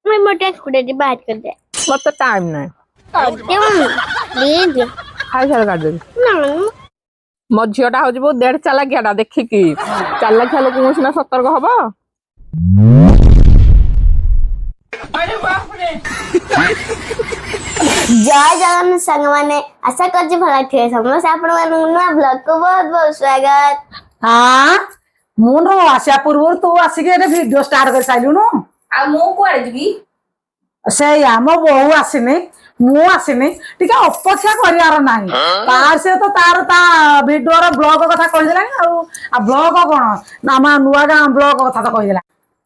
मैं मोटा स्कूटर की बात करते हैं मत टाइम नहीं करते हूँ प्लीज खाई सारे कर देबी ना मो झीटा हूँ बहुत देर चालाकिया देखिकी चालाकिया लोक सिना सतर्क हम जय जगन्नाथ संग माने आशा करछि भला थे समस्त आपण मानक नया ब्लॉग को बहुत बहुत स्वागत हाँ मुझे आसिया पूर्व तू आसिक भिडियो स्टार्ट कर सारूनु कुआड़े जीवी से मो बहु आसनी मु आसनी टे अपेक्षा करार ना तार से तो तार ता भिडियो ब्लॉग कथा कहीदेला ब्लॉग कौन आम नुआ गाँ ब्लॉग कथा तो कहीदेला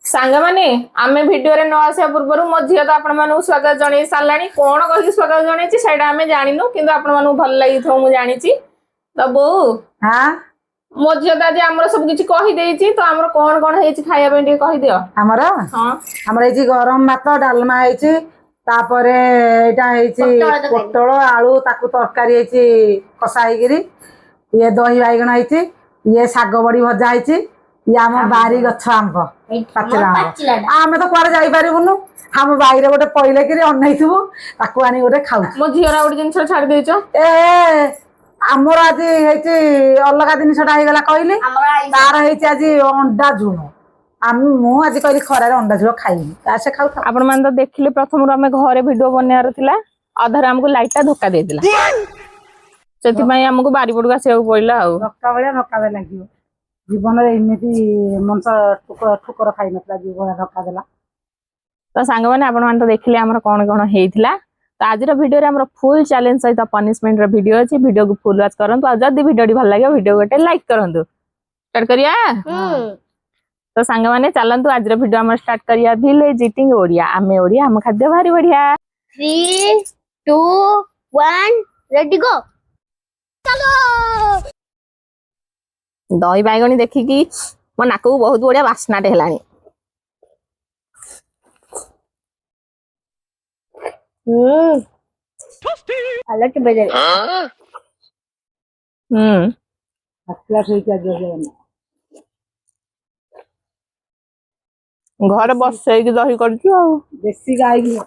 सांग माने आमे वीडियो रे न आसिया पूर्व मो झील तो आपण मानू स्वागत जणै सारलानी कोन कहि स्वागत जणैछि सेटा आमे जानिनु किंतु आपण मानू भल लागि थो मु जानिछि तो बो हाँ मो झील आज हमर सब किछि कहि देछि तो हमर कोन कोन हेछि खाया पे कहि दियो हमर हां हमर एजी गरम भात डालमा हेछि तापरे एटा हेछि पोटल आलू ताकू तरकारी हेछि कसा हेगिरी ये दही बाइगण हेछि ये साग बड़ी भजा हेछि ये आम बारी गछ आंब पाचिला आमे तो कुआरे जाई पारिबुनु हम बाइरे गोटे पइले कि अनैथबु ताकू आनी गोटे खाउ मो झीरा गोटे जिंस छाड़ देछो ए आमर आज हेछि अलगा जिनिसटा हे गला कहली तार हेछि आज अंडा झोल मु आज कहली खरारे अंडा झोल खाइबी तासे खाउ आपण मान तो देखिले प्रथम रो हमें घरे वीडियो बनार थिला अधर हमको लाइटटा धोका दे दिला सेति पई हमको बारी पडू आसे पड़ला आ धक्का लागियो जीवन रे एमिति मनस ठुकर खाई नतला जीवन धक्का देला तो सांग माने आपण मान तो देखिले हमर कोन कोन हेइथिला तो आज रो वीडियो रे हमर फुल चैलेंज सहित पनिशमेंट रो वीडियो अछि वीडियो को फुल वॉच करंतु आ जदी वीडियो भल लागे वीडियो गोटे लाइक करंतु स्टार्ट करिया तो सांग माने चलंतु आज रो वीडियो हम स्टार्ट करिया विलेज ईटिंग ओडिया आमे ओडिया हम खाद्य भारी बढ़िया 3 2 1 रेडी गो चलो दही बाइगणी देखिकी मो नाक को बहुत बढ़िया बास्नाटे हेलानी अलग बजे असला सही क्या जो घर बसई कि दही करछु आ देसी गाय की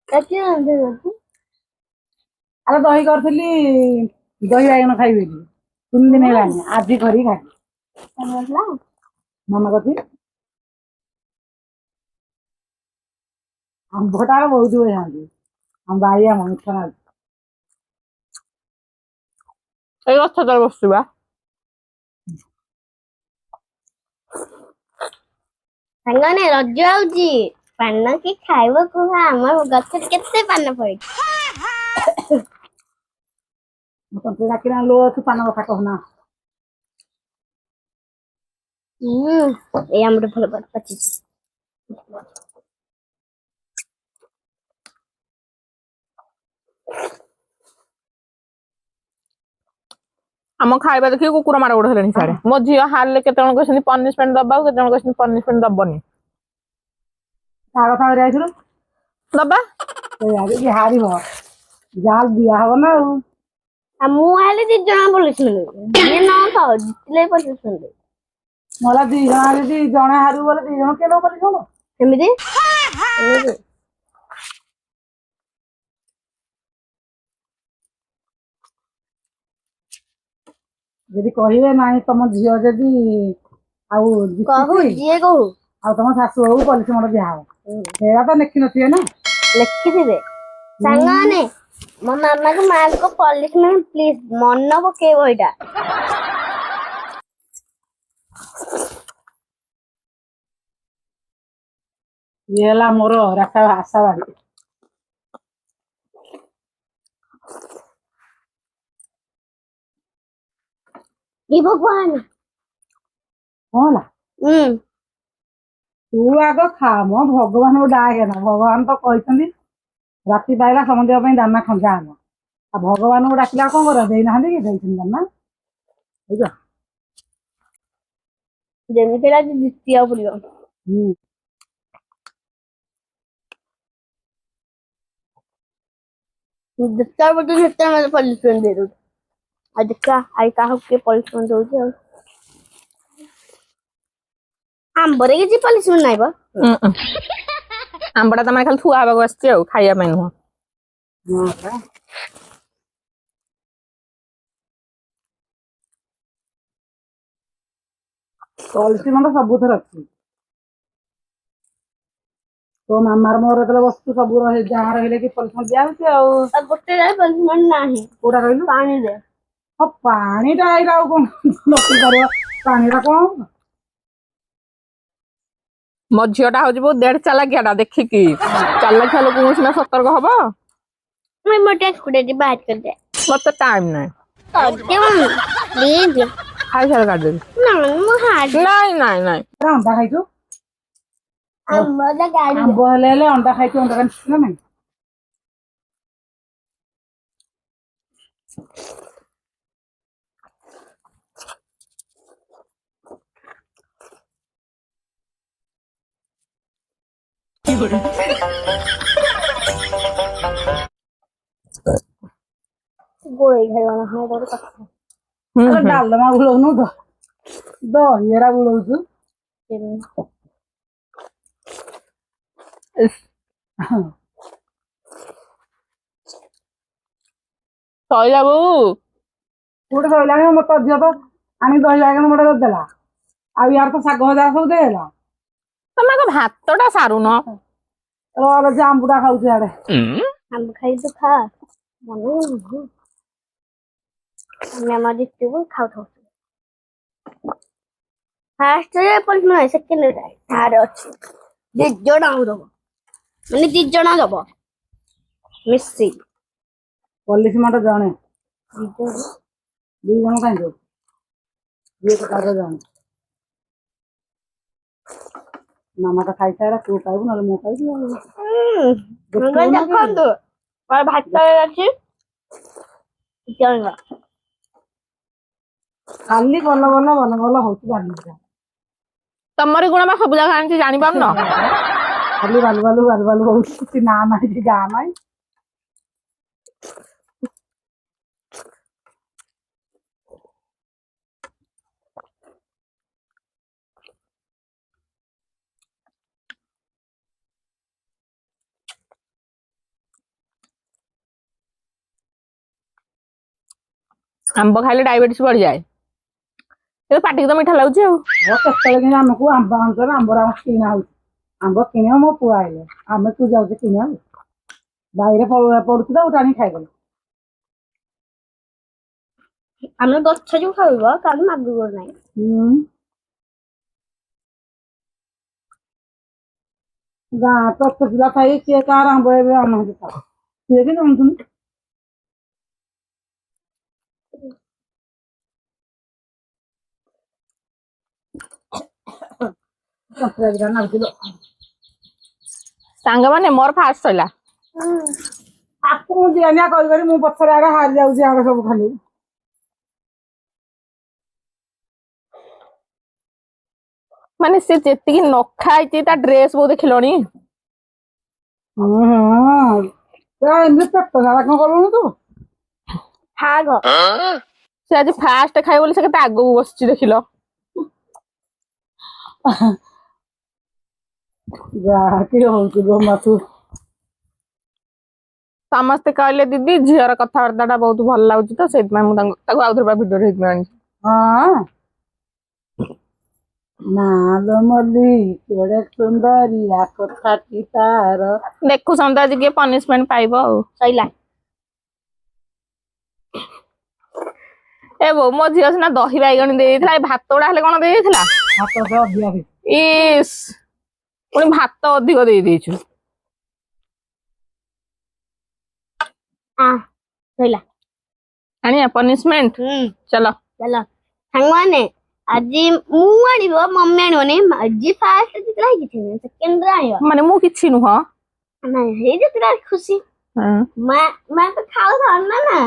कच्चे अंदर होती अरे दही करथली दही बाइगण खाइबे 3 दिन हेलानी आज घरी खाइ समझला मना कथी हम भोटा बहुत हो जाती हम बाइया मिठा ना ए गछ तर बसबा संगने रज आउची पान की खाइबो कुहा हमर गछ केते पान पड़ी मतलब तेरा किना लो तू पान कथा कहना ए हमर फल पची हम खाइबा देखि कुकुर मार गोड़ हेलनी सारे मो झियो हारले केते जण कहछनी पनिशमेंट दबाउ केते जण कहछनी पनिशमेंट दबनी ता कथा रे आइथरो दबा ए आगे की हारी हो जाल दिया हो ना मु आले दी जणा पुलिस मिले ये ना था जितले पुलिस मिले मला दी जण दी जणे हारू बोले दी जण केनो करी छोड़ एमिदी यदि कहिबे नाही तम झियो जदी आउ कहू जे कहू आ तम सासु हो पुलिस मोड़ दिया हो हेरा तो लिखि नथिए ना लिखि दिबे संगाने मो मामा को मार को पुलिस में प्लीज मन पके होइडा येला मोर राखा आशा बाड़ी ये भगवान होला तू आग खा मो भगवान को डाके ना भगवान तो कहते राति पाइला समझ दाना खंजा हम आ भगवान को डाकिला कौन कर दे ना कि दाना ठीक जेमिति लाज दितिया पड़ियो जितना बजे जितना मैं पनिशमेंट दे दूँ आज का आई का के पनिशमेंट हो जाए ଆମ୍ବରେ କିଛି ପଲିସମେଣ୍ଟ ନାହିଁ ବା। ଆମ୍ବଟା ତମେ ଖାଲି ଥୁଆ ହେବାକୁ ଆସିଛି ଆଉ ଖାଇବା ପାଇଁ ନୁହଁ। ପଲିସମେଣ୍ଟ ସବୁଥିରେ ଅଛି। ତୋ ମାମାର ମୋର ଯେତେବେଳେ ବସୁ ସବୁ ଯାହା ରହିଲେ କି ପଲିସମେଣ୍ଟ ଦିଆହଉଛି ଆଉ। ଆଉ ଗୋଟେ ଯାଏ ପଲିସମେଣ୍ଟ ନାହିଁ। କୋଉଟା କହିଲୁ? ପାଣିରେ। ହଁ ପାଣିଟା ଏଇଟା ଆଉ କଣ ନପି ପାରିବ? ପାଣିଟା କଣ ହବ? ମୋ ଝିଅଟା ହଉଛି ବହୁତ ଦେଢ ଚାଲାକିଆଟା ଦେଖିକି ଚାଲାକିଆ ଲୋକଙ୍କୁ ସିନା ସତର୍କ ହବ। ମୁଁ ମୋଟେ ସ୍କୁଟି ଯିବା ବାହାର କରିଦେ। ମତେ ଟାଇମ ନାହିଁ। ପ୍ଲିଜ। ଖାଇସାର କାଟିଦେବି। ନାଇଁ ମୁଁ ହାର୍ଡ ନାଇଁ ଅଣ୍ଡା ଖାଇଛୁ? ଆମ୍ବ ଗାଡି ଆମ୍ବ ହେଲେ ଅଣ୍ଡା ଖାଇଛୁ, ଅଣ୍ଡା ଖାଇଛୁ ନା ନାଇଁ? ଗୋଳେଇ ଖାଇବ ନା ଗୋଟେ କଥା। ଡାଲମା ବୁଲଉନୁ ତ ଦହିରା ବୁଲଉଛୁ। ସଇଲା ବୋଉ। ଗୋଟେ ସଇଲାଣି ମତେ ଝିଅ ତ ଆଣି ଦହି ବାଇଗଣ ଗୋଟେ କରିଦେଲା। ଆଉ ୟାର ତ ଶାଗ ଭଜା ସବୁ ଦେଇଦେଲା। ତମେ ଆଗ ଭାତଟା ସାରୁନ। ଆମ୍ବୁଟା ଖାଉଛି ଆଡେ। ଆମ୍ବ ଖାଇଛୁ ଖା। ଆମେ ଜିତିବୁ ଖାଉଥାଉ। ଫାର୍ଷ୍ଟରେ ପଲିସମେଣ୍ଟ ସେକେଣ୍ଡରେ ଥାର୍ଡ ଅଛି। 2 ଜଣ ଦବ ମାନେ 2 ଜଣ ଦବ ମିଶି। ପଲିସମେଣ୍ଟ ଜଣେ 2 ଜଣ। 2 ଜଣ କାହିଁ ଦବୁ? ଇଏ ତ ତାର ଜଣେ। ମାମା ତ ଖାଇସାରିଲା, ତୁ ଖାଇବୁ ନହେଲେ ମୁଁ ଖାଇବି ଆଉ। ଦେଖନ୍ତୁ ଭାତ ଅଛି ଖାଲି ଭଲ ହଉଛି ବାଲି। ତମରି ଗୁଣ ବା ସବୁ ଜାଗା ଆଣିଛି ଜାଣିପାରୁନ। ଖାଲି ବାଲୁ ହଉଛି, କିଛି ନା ନାହିଁ କି ଗାଁ ନାହିଁ। ଆମ୍ବ ଖାଇଲେ ଡାଇବେଟିସ ବଢିଯାଏ। କିନ୍ତୁ ପାଟିକି ତ ମିଠା ଲାଗୁଛି ଆଉ। କେତେବେଳେ କିନ୍ତୁ ଆମକୁ ଆମ୍ବ ଆଣୁଛ ନା, ଆମ୍ବର ଆମର କିଣା ହଉଛି। ଆମ୍ବ କିଣିବ ମୋ ପୁଅ ଆଇଲେ, ଆମେ ତୁ ଯାଉଛେ କିଣିବାକୁ? ବାଇରେ ପଡୁଛି ତ ଆଣିକି ଖାଇଦେଲୁ। ଆମେ ଗଛ ଯୋଉ ଖାଇବ କାରଣ ମାଗୁ ନାହିଁ। ଗାଁ ତ ପିଲା ଖାଇ କିଏ କାହାର ଆମ୍ବ ଏବେ ଆଣୁନାହାନ୍ତି, କିଏ ବି ଆଣୁଛନ୍ତି। ସାଙ୍ଗମାନେ ମୋର ଫାଷ୍ଟ ସଇଲା। ଆକୁ ମୁଁ ଦିଆ ନିଆ କରି ମୁଁ ପଛରେ ଆଡେ ହାରି ଯାଉଛି ଆଡେ ସବୁ ଖାଲି। ମାନେ ସେ ଯେତିକି ନ ଖାଇଛି ତା ଡ୍ରେସ ବୋଉ ଦେଖିଲଣି। ଏମିତି ପେଟ ଝାଡା କଣ କଲୁଣି ତୁ? ସେ ଆଜି ଫାଷ୍ଟ ଖାଇବ ବୋଲି ସେ କେତେ ଆଗକୁ ବସିଛି ଦେଖିଲ। ଯାହା କି ହଉଛି ଗୋ ମା ତୁ। ସମସ୍ତେ କହିଲେ ଦିଦି ଝିଅର କଥାବାର୍ତ୍ତା ଟା ବହୁତ ଭଲ ଲାଗୁଛି ତ ସେଇଥିପାଇଁ ମୁଁ ତାକୁ ଆଉଥରେ ଭିଡିଓ ହେଇଥିପାଇଁ ଆଣିଛି। ହଁ ନାଲୋ ମଲ୍ଲି କେଡେ ସୁନ୍ଦରିଆ କଥାଟି ତାର। ଦେଖୁଛନ୍ତି ଆଜି କିଏ ପନିଶମେଣ୍ଟ ପାଇବ ଆଉ। ସଇଲା। ଏ ବୋଉ ମୋ ଝିଅ ସିନା ଦହି ବାଇଗଣ ଦେଇଥିଲା, ଏ ଭାତ ଗୁଡା ହେଲେ କଣ ଦେଇଥିଲା? ଇସ୍ ପୁଣି ଭାତ ଅଧିକ ଦେଇଦେଇଛୁ। ସଇଲା। ଆଣିଆ ପନିଶମେଣ୍ଟ ଚାଲ। ସାଙ୍ଗମାନେ ଆଜି ମୁଁ ଆଣିବ ମମି ଆଣିବନି, ଆଜି ଫାଷ୍ଟ ଜିତଲା କିଛି ନାହିଁ, ସେକେଣ୍ଡରେ ଆଣିବ ମାନେ ମୁଁ କିଛି ନୁହଁ। ନାଇଁ ହେଇ ଯେତେଟା ଖୁସି ମା ତ ଖାଉଥାଉ ନା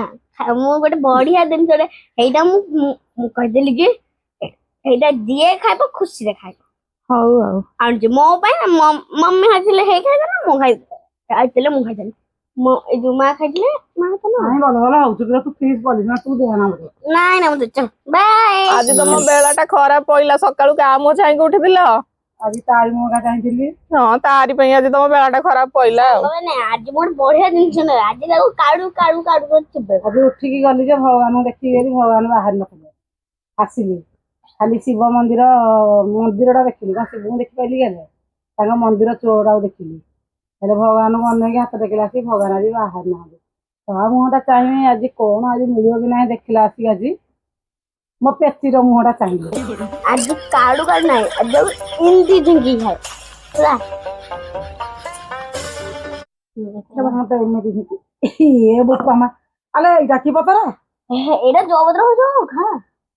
ମୁଁ ଗୋଟେ ବଢିଆ ଜିନିଷଟେ ହେଇଟା ମୁଁ କହିଦେଲି କି ହେଇଟା ଯିଏ ଖାଇବ ଖୁସିରେ ଖାଇବ। ହଉ ଆଉ ଆଣୁଛି ମୋ ପାଇଁ ମମି ଖାଇଥିଲେ ହେଇ ଖାଇଦେଲା, ମୁଁ ଖାଇଥିଲେ ମୁଁ ଖାଇଦେଲି। ଏଇ ଯୋଉ ମା ଖାଇଥିଲେ ଭଲ ହଉଛି ତୁ ପ୍ଲିଜ ପଲିସ ତୁ ଦେନା ମତେ। ନାଇଁ ମୁଁ ବାଏ। ଆଜି ତମ ବେଳା ଟା ଖରାପ ପଇଲା, ସକାଳୁ କାମ ଛାଇଁକି ଉଠିଥିଲ। ଆଜି ତାରି ମୁହଁଟା ଚାହିଁଥିଲି। ହଁ ତାରି ପାଇଁ ଆଜି ତମ ବେଳାଟା ଖରାପ ପଇଲା ଆଉ। ମାନେ ଆଜି ମୋର ବଢିଆ ଜିନିଷ ନୁହେଁ, ଆଜି ତାକୁ କାଢୁ କାଢୁ କାଢୁ ଥିବେ। ଆଜି ଉଠିକି ଗଲି ଯେ ଭଗବାନଙ୍କୁ ଦେଖିକି ଗଲି, ଭଗବାନ ବାହାରି ନଥିଲେ। ଆସିଲି ଖାଲି ଶିବ ମନ୍ଦିରଟା ଦେଖିଲି, କଣ ଶିବଙ୍କୁ ଦେଖିପାରିଲି ଗଲେ ତାଙ୍କ ମନ୍ଦିର ଚଉରାକୁ ଦେଖିଲି। ହେଲେ ଭଗବାନଙ୍କୁ ଅନେଇକି ହାତ ଟେକିଲା ଆସିକି ଭଗବାନ ଆଜି ବାହାରି ନାହାନ୍ତି। ତା ମୁହଁଟା ଚାହିଁବି ଆଜି କଣ ଆଜି ମିଳିବ କି ନାହିଁ ଦେଖିଲା ଆସିକି ଆଜି ମୋ ପେଟିର ମୁହଁଟା ଚାହିଁଲି। ଆଜି କାଢୁ କାଢୁ ନାହିଁ, ଆଜି ତାକୁ ଏମିତି ଝିଙ୍କି ଖାଏ ହେଲା। ମତେ ଏମିତି ଏ ବୋପା ମା ଆଲେ ଏଇଟା କି ପତର? ଏଇଟା ଯୋଉ ପତ୍ର ହଉଥିବ ଖା।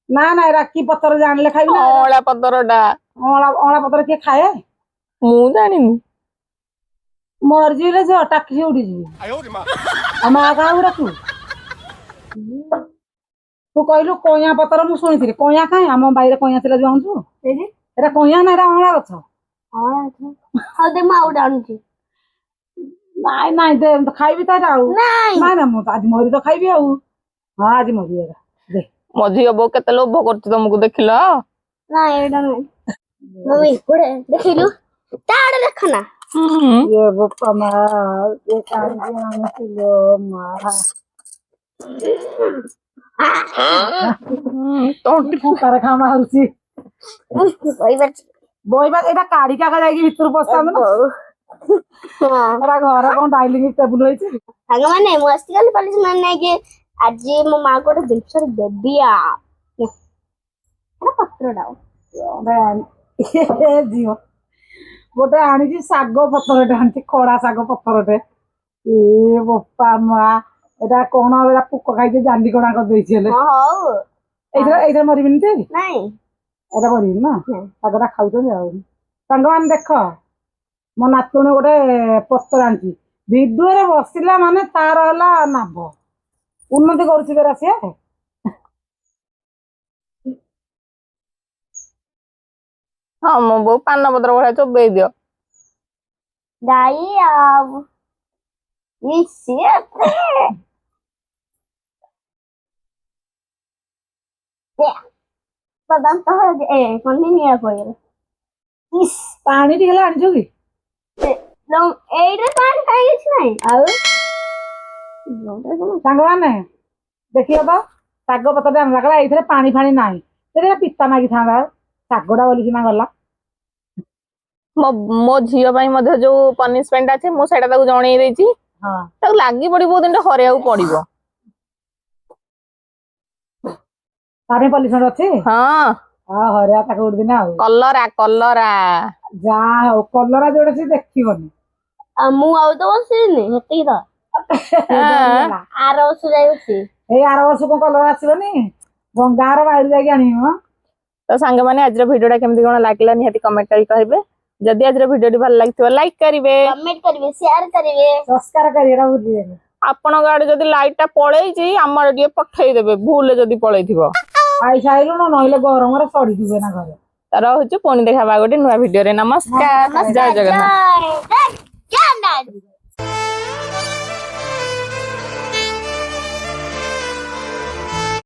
ନା ନା ଏରା କି ପତର ଜାଣିଲେ ଖାଇବି ନା। ଅଁଳା ପତରଟା। ଅଁଳା ପତର କିଏ ଖାଏ? ମୁଁ ଜାଣିନି। ମରିଯିବିରେ ଝିଅ ଟାକି ଉଡିଯିବି। ଆଉ ମା କାହାକୁ ଡାକୁ? ତୁ କହିଲୁ କଇଁଆ ପତର, ମୁଁ ଶୁଣିଥିଲି କଇଁଆ ଖାଏ। ଆମ ବାଇରେ କଇଁଆ ଥିଲା ଯୋଉ ଆଣୁଛୁ ଏଟା କଇଁଆ ନା ଏଟା ଅଁଳା ଗଛ? ହଉ ଦେ ମୁଁ ଆଉ ଗୋଟେ ଆଣୁଛି। ନାଇଁ ନାଇଁ ଦେ ଖାଇବି ତ ଏଟା ଆଉ। ନାଇଁ ନାଇଁ ନା ମୁଁ ଆଜି ମରି ତ ଖାଇବି ଆଉ। ହଁ ଆଜି ମରି ଏରା ଦେ। ମୋ ଝିଅ ବୋଉ କେତେ ଲୋଭ କରୁଛି ତମକୁ ଦେଖିଲ। ନାଇଁ ଏଇଟା ନୁହେଁ ମମି ଗୋଟେ ଦେଖିଲୁ ତା ଆଡେ ଦେଖ ନା। ଏ ବୋପା ମା ଏ କାହିଁକି ଆଣିଥିଲ ମା? ତଣ୍ଟି ଫୁଙ୍କାରେ ଖା ମାରୁଛି। ବହିବା ଏଇଟା କାଢିକା ଯାଇକି ଭିତରୁ ପଶିଥାନ୍ତୁ ନା। ଏରା ଘର କଣ ଡାଇନିଂ ଟେବୁଲ ହେଇଛି? ସାଙ୍ଗମାନେ ମୁଁ ଆସିଥିଲି ପାଲିସ ମାନେ ନେଇକି ଆଜି ମୋ ମା କୁ ଗୋଟେ ଜିନିଷ ଦେବି ପତ୍ରଟା ଝିଅ ଗୋଟେ ଆଣିଛି ଶାଗ ପତ୍ରଟେ ଆଣିଛି, ଖଡା ଶାଗ ପତ୍ରଟେ। ଏ ବୋପା ମା ଏଟା କଣ ଏଟା ପୋକ ଖାଇକି ଜାଣ୍ଡି କଣା କରିଦେଇଛି। ହେଲେ ହଉ ଏଇଥିରେ ମରିବିନି ତ? ନାଇଁ ଏଇଟା ମରିବିନି ନା? ଶାଗଟା ଖାଉଛନ୍ତି ଆଉ। ସାଙ୍ଗମାନେ ଦେଖ ମୋ ନାତୁଣୀ ଗୋଟେ ପତ୍ର ଆଣିଛି। ଭିଡିଓରେ ବସିଲା ମାନେ ତାର ହେଲା ନାଭ ଉନ୍ନତି କରୁଛି ବେରା ସିଏ। ହଁ ମୋ ବୋଉ ପାନ ପତ୍ର ଭଳିଆ ଚୋବେଇ ଦିଅ। ଗାଈ ଆଉ ଦାନ୍ତ କଣ୍ଟିନ୍ୟୁ ପଳେଇଲା। ପାଣି ଟିକେ ହେଲେ ଆଣିଛୁ କି? ଏଇଟା ପାଣି କାହିଁ କିଛି ନାହିଁ। ଆଉ ସାଙ୍ଗମାନେ ଦେଖିବ ତ ଶାଗ ପତ୍ରଟା ଆଣିଲା କହିଲା ଏଇଥିରେ ପାଣି ଫାଣି ନାହିଁ। ସେଟା ପିତା ମାଗିଥାନ୍ତା ଶାଗଟା ବୋଲି ସିନା ଗଲା। ମୋ ଝିଅ ପାଇଁ ମଧ୍ୟ ଯୋଉ ପନିଶମେଣ୍ଟ ଅଛି ମୁଁ ସେଇଟା ତାକୁ ଜଣେଇ ଦେଇଛି। ତାକୁ ଲାଗି ପଡିବ କୋଉ ଦିନଟା ହରେଇବାକୁ ପଡିବ। ତାର ପଲିସନ ଅଛି? ହଁ ହରେଆ ତାକୁ ଗୋଟେ ଦିନ ଆଉ। କଲରା ଯାହା ହଉ କଲରା ଯୋଉଟା ସେ ଦେଖିବନି। ଆଉ ମୁଁ ଆଉ ତ ବସିନି ସେତିକି ତ ଆର ବର୍ଷ ଯାଉଛି। ଏଇ ଆର ବର୍ଷ କଣ କଲରା ଆସିବନି? ଗାଁର ବାଇରୁ ଯାଇକି ଆଣିବି ମ। ତ ସାଙ୍ଗମାନେ ଆଜିର ଭିଡିଓଟା କେମିତି କଣ ଲାଗିଲା ନିହାତି କମେଣ୍ଟ କରି କହିବେ। ଯଦି ଆଜିର ଭିଡିଓଟି ଭଲ ଲାଗିଥିବ ଲାଇକ୍ କରିବେ, କମେଣ୍ଟ କରିବେ, ସେୟାର କରିବେ, ସବସ୍କ୍ରାଇବ କରିବେ ଭୁଲିବେନି। ଆପଣଙ୍କ ଆଡେ ଯଦି ଲାଇଟ ଟା ପଳେଇଛି ଆମ ଆଡେ ଟିକେ ପଠେଇଦେବେ ଭୁଲରେ ଯଦି ପଳେଇଥିବ। ଖାଇସାଇଲୁଣୁ ନହେଲେ ଗରମରେ ସଢିଯିବେ ନା ଘରେ। ରହୁଛୁ ପୁଣି ଦେଖା ଗୋଟେ ନୂଆ ଭିଡିଓରେ। ନମସ୍କାର, ଜୟ ଜଗନ୍ନାଥ।